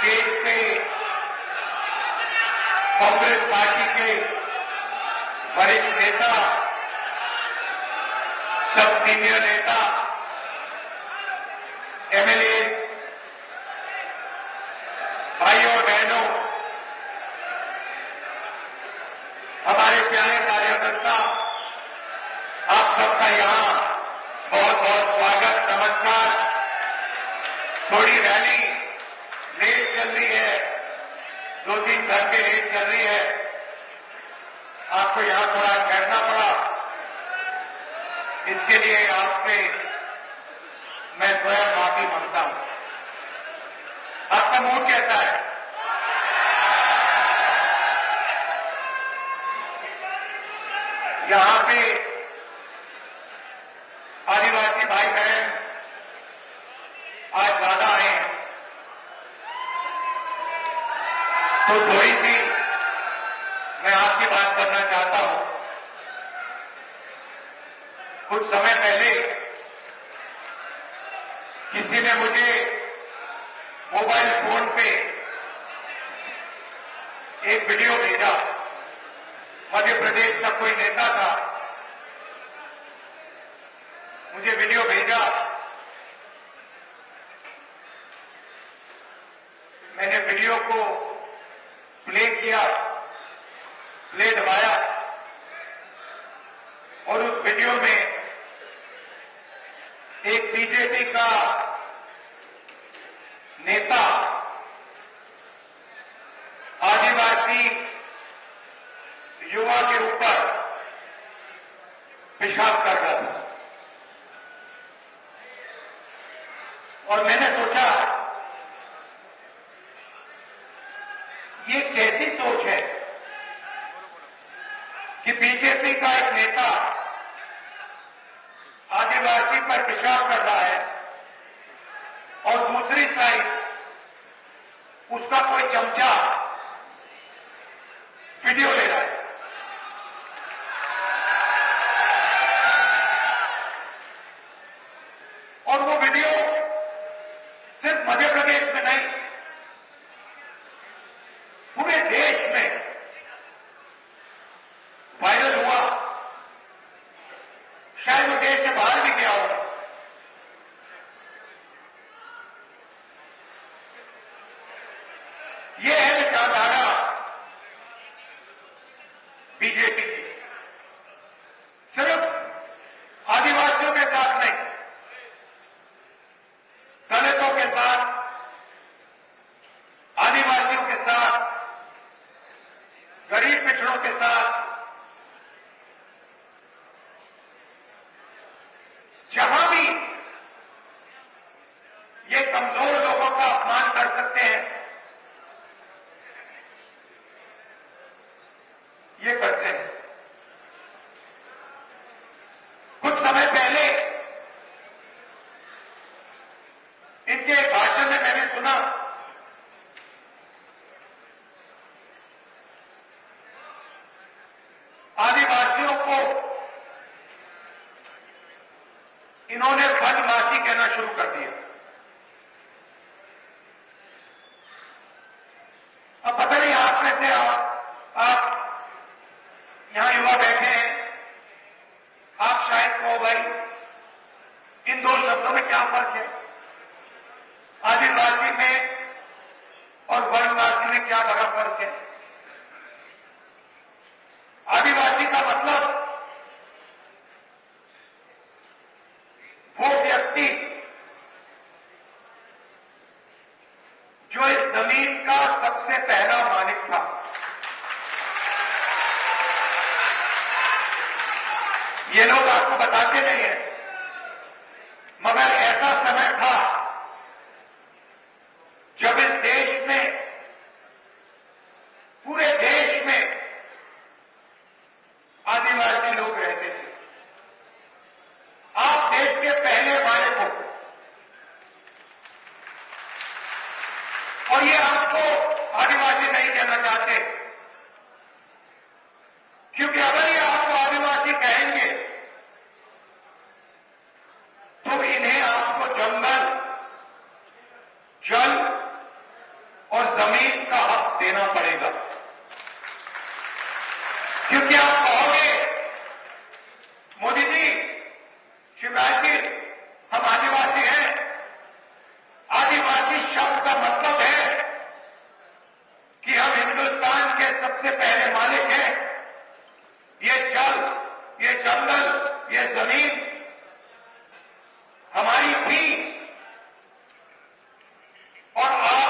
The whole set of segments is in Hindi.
देश के कांग्रेस पार्टी के वरिष्ठ नेता, सब सीनियर नेता, एमएलए, भाइयों और बहनों, हमारे प्यारे कार्यकर्ता, आप सबका यहां बहुत बहुत स्वागत, नमस्कार। थोड़ी रैली लेट चल रही है, 2-3 घंटे लेट चल रही है, आपको यहां थोड़ा ठहरना पड़ा। इसके लिए आपसे मैं स्वयं माफी मांगता हूं। आपका मूड कैसा है? यहां पे आदिवासी भाई बहन आज ज्यादा आए हैं, तो थोड़ी सी मैं आपकी बात करना चाहता हूं। कुछ समय पहले किसी ने मुझे मोबाइल फोन पे एक वीडियो भेजा। मध्य प्रदेश का कोई नेता था, मुझे वीडियो भेजा। मैंने वीडियो को प्ले किया, प्ले दबाया, और उस वीडियो में एक बीजेपी का नेता आदिवासी युवा के ऊपर पेशाब कर रहा था। और मैंने सोचा, ये कैसी सोच है कि बीजेपी का एक नेता आदिवासी पर पेशाब कर रहा है और दूसरी साइड उसका कोई चमचा वीडियो ले रहा है। और वो वीडियो सिर्फ मध्य प्रदेश में नहीं, पूरे देश में वायरल हुआ। शायद वो देश से बाहर भी गया होगा। ये है विचारधारा बीजेपी की। सिर्फ आदिवासियों के साथ नहीं, दलितों के साथ, आदिवासियों के साथ, गरीब पिछड़ों के साथ, जहां भी ये कमजोर लोगों का अपमान कर सकते हैं, ये करते हैं। कुछ समय पहले इनके भाषण में मैंने सुना आदिवासियों को इन्होंने वनवासी कहना शुरू कर दिया। अब पता नहीं आप में से आप यहां युवा बैठे हैं, आप शायद कहो भाई इन दो शब्दों में क्या फर्क है? आदिवासी में और वनवासी में क्या बड़ा फर्क है? आदिवासी का मतलब वो व्यक्ति जो इस जमीन का सबसे पहला मालिक था। ये लोग आपको बताते नहीं है, मगर ऐसा समय था जब इस देश में, पूरे देश में आदिवासी लोग रहते थे। आप देश के पहले मालिक हो, और ये आपको आदिवासी नहीं कहना चाहते, क्योंकि अगर ये आपको आदिवासी कहेंगे तो इन्हें आपको जंगल, जल और जमीन का हक देना पड़ेगा। क्योंकि आप कहोगे मोदी जी, शिवराज जी, हम आदिवासी हैं। आदिवासी शब्द का मतलब है कि हम हिंदुस्तान के सबसे पहले मालिक हैं। ये जल, ये जंगल, ये जमीन हमारी थी और आज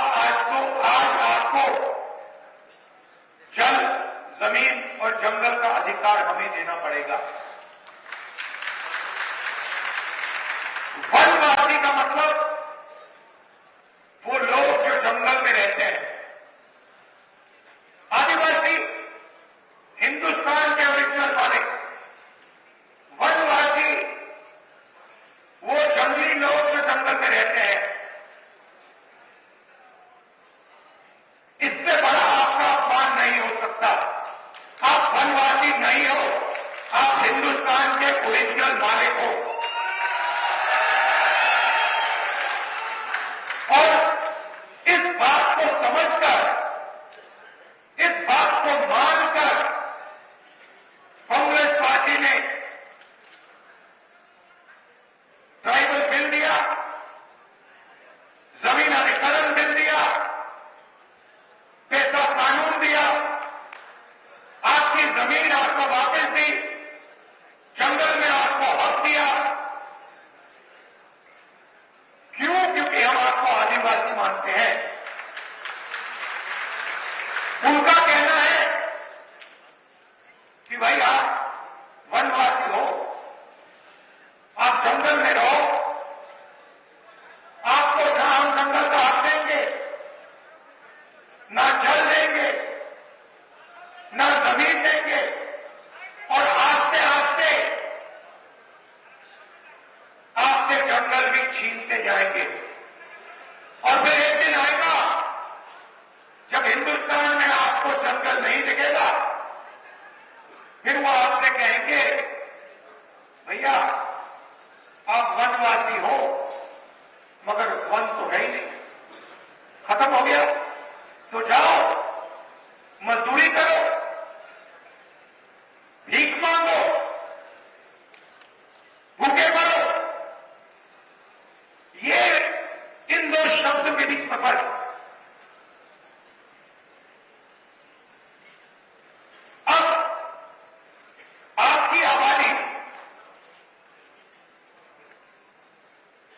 आपको जल, जमीन और जंगल का अधिकार हमें देना पड़ेगा। वनवासी का मतलब वो लोग जो जंगल में रहते हैं। आदिवासी हिंदुस्तान के ओरिजिनल मालिक, वनवासी वो जंगली लोग जो जंगल में रहते हैं। इससे बड़ा आपका अपमान नहीं हो सकता। आप वनवासी नहीं हो, आप हिंदुस्तान के ओरिजिनल मालिक हो। और इस बात को समझकर, इस बात को मानकर कांग्रेस पार्टी ने ट्राइबल बिल दिया, जमीन अधिग्रहण बिल दिया, पैसा कानून दिया, आपकी जमीन आपको वापस दी, जंगल में आपको हक दिया। क्यों? क्योंकि हम आपको आदिवासी मानते हैं। उनका कहना है कि भाई आप वनवासी हो, आप जंगल में रहो, आपको जहां हम जंगल का हक देंगे, ना जल देंगे, ना जमीन देंगे, और आस्ते आस्ते आपसे जंगल भी छीनते जाएंगे। और फिर एक दिन आएगा जब हिंदुस्तान में आपको जंगल नहीं दिखेगा, फिर वो आपसे कहेंगे भैया आप वनवासी हो मगर वन तो है ही नहीं, खत्म हो गया, तो जाओ मजदूरी करो, भीख मांगो, भूखे मरो। ये इन दो शब्द के बीच में फर्क। अब आपकी आबादी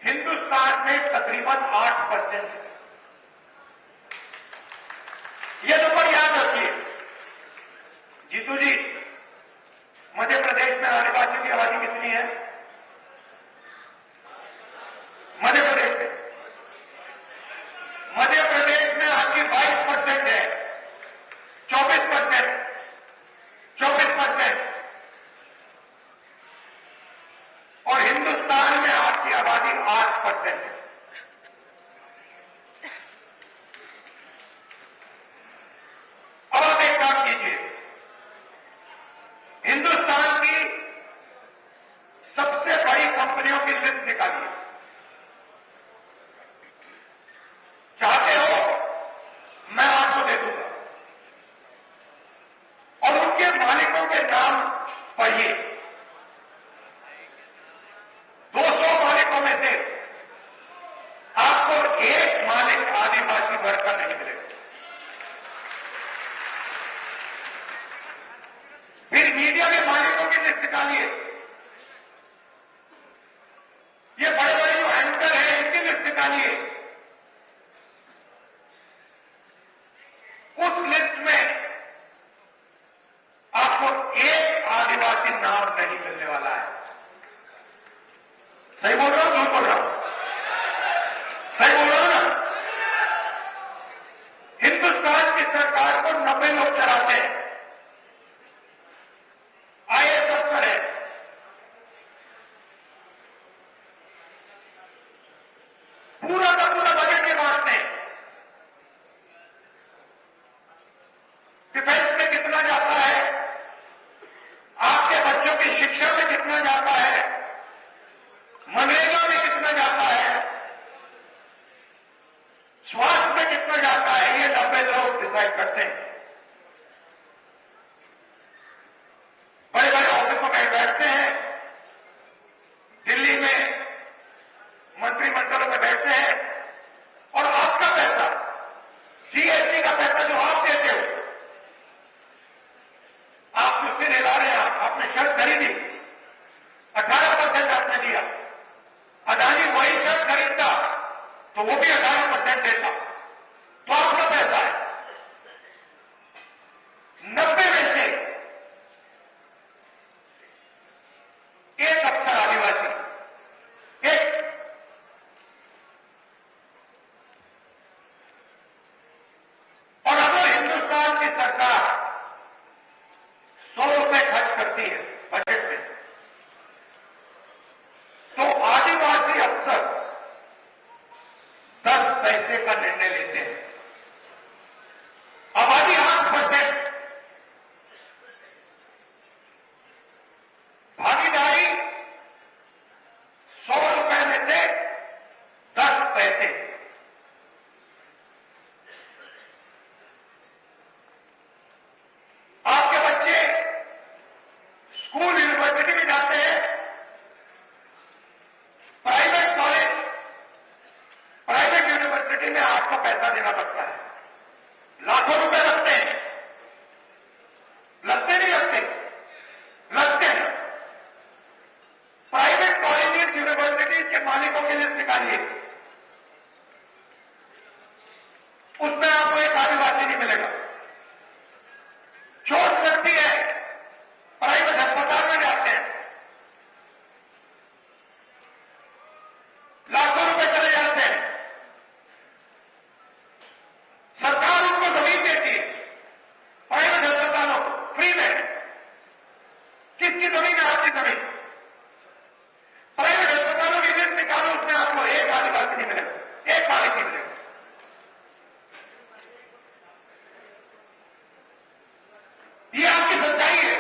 हिंदुस्तान में तकरीबन 8% है। ये नंबर याद रखिए। जीतू जी, मध्य प्रदेश में आदिवासियों की आबादी कितनी है? मध्य प्रदेश में, मध्य प्रदेश में आपकी 22% है, 24%, 24%। और हिंदुस्तान में आपकी आबादी 8% है। अब आप एक काम कीजिए, हिंदुस्तान की सबसे बड़ी कंपनियों की लिस्ट निकालिए। चाहते हो मैं आपको दे दूंगा, और उनके मालिकों के नाम पढ़िए। 200 मालिकों में से आपको एक मालिक आदिवासी वर्ग का नहीं मिलेगा। फिर मीडिया के मालिकों की लिस्ट निकालिए। ये बड़े बड़े जो एंकर हैं इनकी लिस्ट निकालिए। उस लिस्ट में आपको एक आदिवासी नाम नहीं मिलने वाला है। सही बोल रहा हूं, झूठ बोल रहा हूं? सही बोल रहा हूं ना? हिंदुस्तान की सरकार को 90 लोग चलाते हैं, आईएएस अफसर है। पूरा का स्वास्थ्य में कितना जाता है ये 90 लोग डिसाइड करते हैं। बड़े बड़े ऑफिसों में बैठते हैं, दिल्ली में मंत्रिमंडलों में बैठते हैं, और आपका पैसा, जीएसटी का पैसा जो आप देते हो, आप उससे ले ला रहे हैं। आपने शर्ट खरीदी, 18% आपने दिया। अदानी वही शर्ट खरीदता तो वो भी 18% देता, तो आपका पैसा है। 90 में से एक अफसर आदिवासी, एक, और अगर हिंदुस्तान की सरकार 100 रुपए खर्च करती है बजट में, तो आदिवासी अफसर 10 पैसे का निर्णय लेते हैं। आबादी 8%, भागीदारी 100 रुपए में से 10 पैसे। आपके बच्चे स्कूल यूनिवर्सिटी में जाते हैं, प्राइवेट कॉलेज, प्राइवेट यूनिवर्सिटी में आपको पैसा देना पड़ता है, लाखों रुपए लगते हैं। लगते नहीं लगते? लगते हैं। प्राइवेट कॉलेज यूनिवर्सिटी के मालिकों की लिस्ट निकालिए, उसमें आपको एक आदिवासी नहीं मिलेगा। चोट लगती है, प्राइवेट अस्पताल में जाते हैं, लाखों रुपए चले जाते हैं। सरकार उनको जमीन देती है, प्राइवेट अस्पतालों को फ्री में। किसकी जमीन है? आपकी जमीन। प्राइवेट अस्पतालों की लिस्ट निकालो, उसमें आपको एक आदिवासी नहीं मिलेगा, एक मालिक नहीं मिलेगा। ये आपकी सच्चाई है।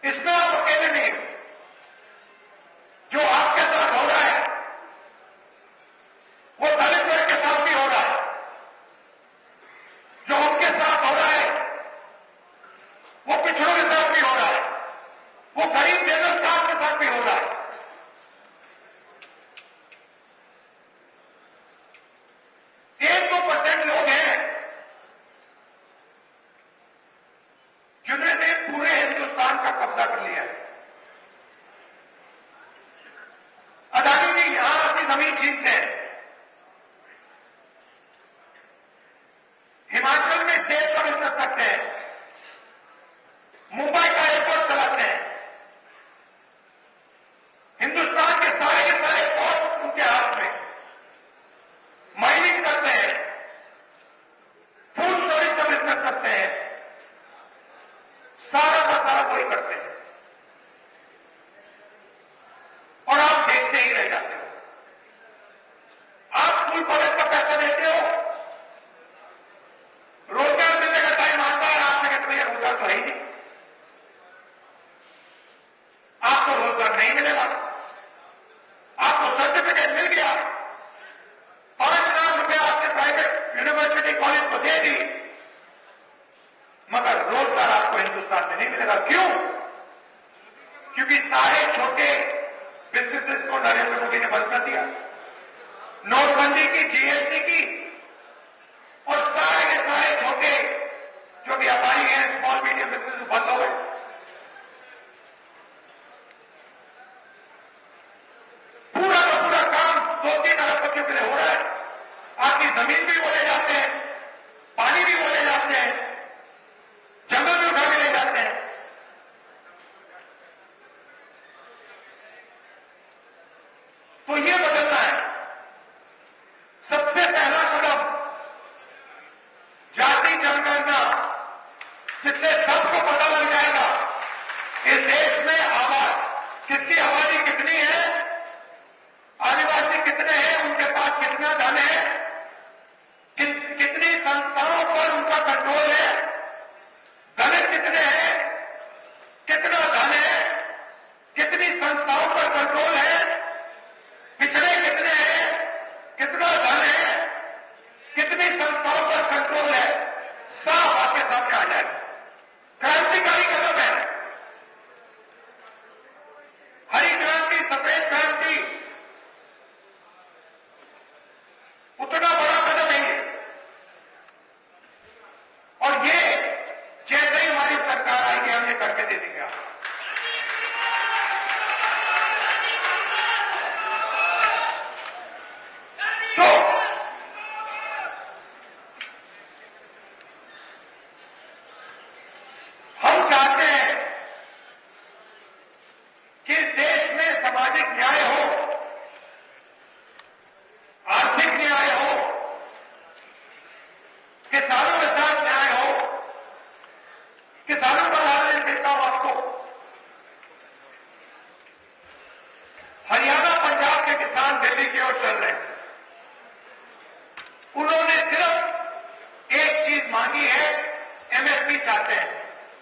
इसमें आप अकेले नहीं हो। जो आपके साथ हो रहा है वो दलित वर्ग के साथ भी हो रहा है, जो उनके साथ हो रहा है वो पिछड़ों के साथ भी हो रहा है, वो गरीब बेरोजगार के साथ भी हो रहा है। 1-2% लोग हैं जिन्होंने पूरे हिंदुस्तान का कब्जा कर लिया है। अदानी जी यहां अपनी जमीन छीनते हैं, हिमाचल में सेब का बिजनेस करते हैं, मुंबई का एयरपोर्ट चलाते हैं, हिंदुस्तान के सारे पोर्ट उनके हाथ में, माइनिंग करते हैं, फूड स्टोरेज का बिजनेस करते हैं, सारा का सारा वही करते हैं, और आप देखते ही रह जाते हो। आप स्कूल कॉलेज का पैसा देते हो, रोजगार मिलने का टाइम आता है, आपने कहते भैया रोजगार तो है ही नहीं, आपको रोजगार नहीं मिलेगा। आपको सर्टिफिकेट मिल गया, 5 लाख रुपया आपने प्राइवेट यूनिवर्सिटी कॉलेज को दे दी, मगर रोजगार आपको हिंदुस्तान में नहीं मिलेगा। क्यों? क्योंकि सारे छोटे बिजनेसेस को नरेंद्र मोदी ने बंद कर दिया, नोटबंदी की, जीएसटी की, और सारे के सारे छोटे जो व्यापारी हैं, स्मॉल मीडियम बिजनेस बंद हो गए। पूरा का पूरा काम 2-3 अरबपतियों के लिए हो रहा है। आपकी जमीन भी वो ले जाते हैं, पानी भी वो ले जाते हैं, जंगल भी उठा के ले जाते हैं। तो ये बदलना है। सबसे पहला कदम जाति जनगणना, जिससे सबको पता लग जाएगा इस देश में किसकी आबादी कितनी है, आदिवासी कितने हैं, उनके पास कितना धन है, कितनी संस्थाओं पर उनका कंट्रोल है, दलित कितने हैं, कितना धन है, कितनी संस्थाओं पर कंट्रोल है, पिछड़े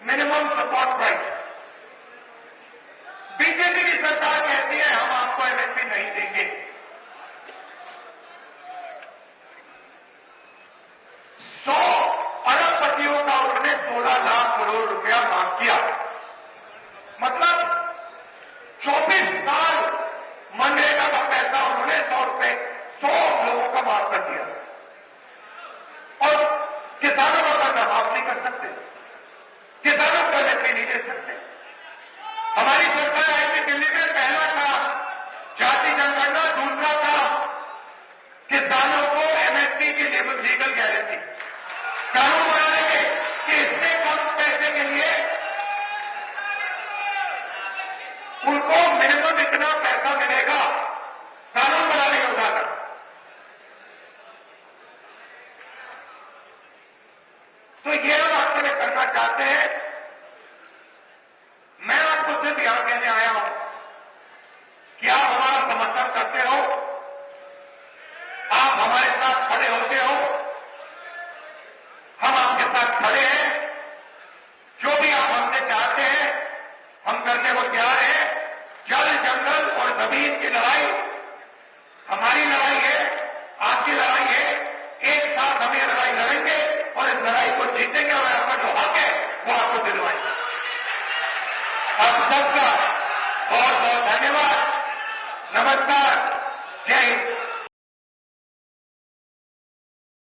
मिनिमम सपोर्ट प्राइस। बीजेपी की सरकार कहती है हम आपको एमएसपी नहीं देंगे। 100 अरबपतियों का उन्होंने 16 लाख करोड़ रुपया मांग किया। मतलब 24 साल मनरेगा का पैसा उन्होंने 100 लोगों का माफ कर दिया और किसानों का कर्जा माफ नहीं कर सकते, किसानों को कर्ज नहीं दे सकते। हमारी सरकार आई थी दिल्ली में, पहला था जाति जनगणना, दूसरा था किसानों को एमएसपी की लीगल गारंटी, कानून बना देंगे कि इससे कम पैसे के लिए उनको मिनिमम इतना पैसा मिलेगा, कानून बनाने का उदाहरण। तो ये हम आपके लिए करना चाहते हैं। मैं आपको सिर्फ यहां कहने आया हूं कि आप हमारा समर्थन करते हो, आप हमारे साथ खड़े होते हो, हम आपके साथ खड़े हैं। जो भी आप हमसे चाहते हैं हम करने को तैयार हैं। जल, जंगल और जमीन की लड़ाई हमारी लड़ाई है, आपकी लड़ाई है। एक साथ हम ये लड़ाई लड़ेंगे और इस लड़ाई को जीतेंगे।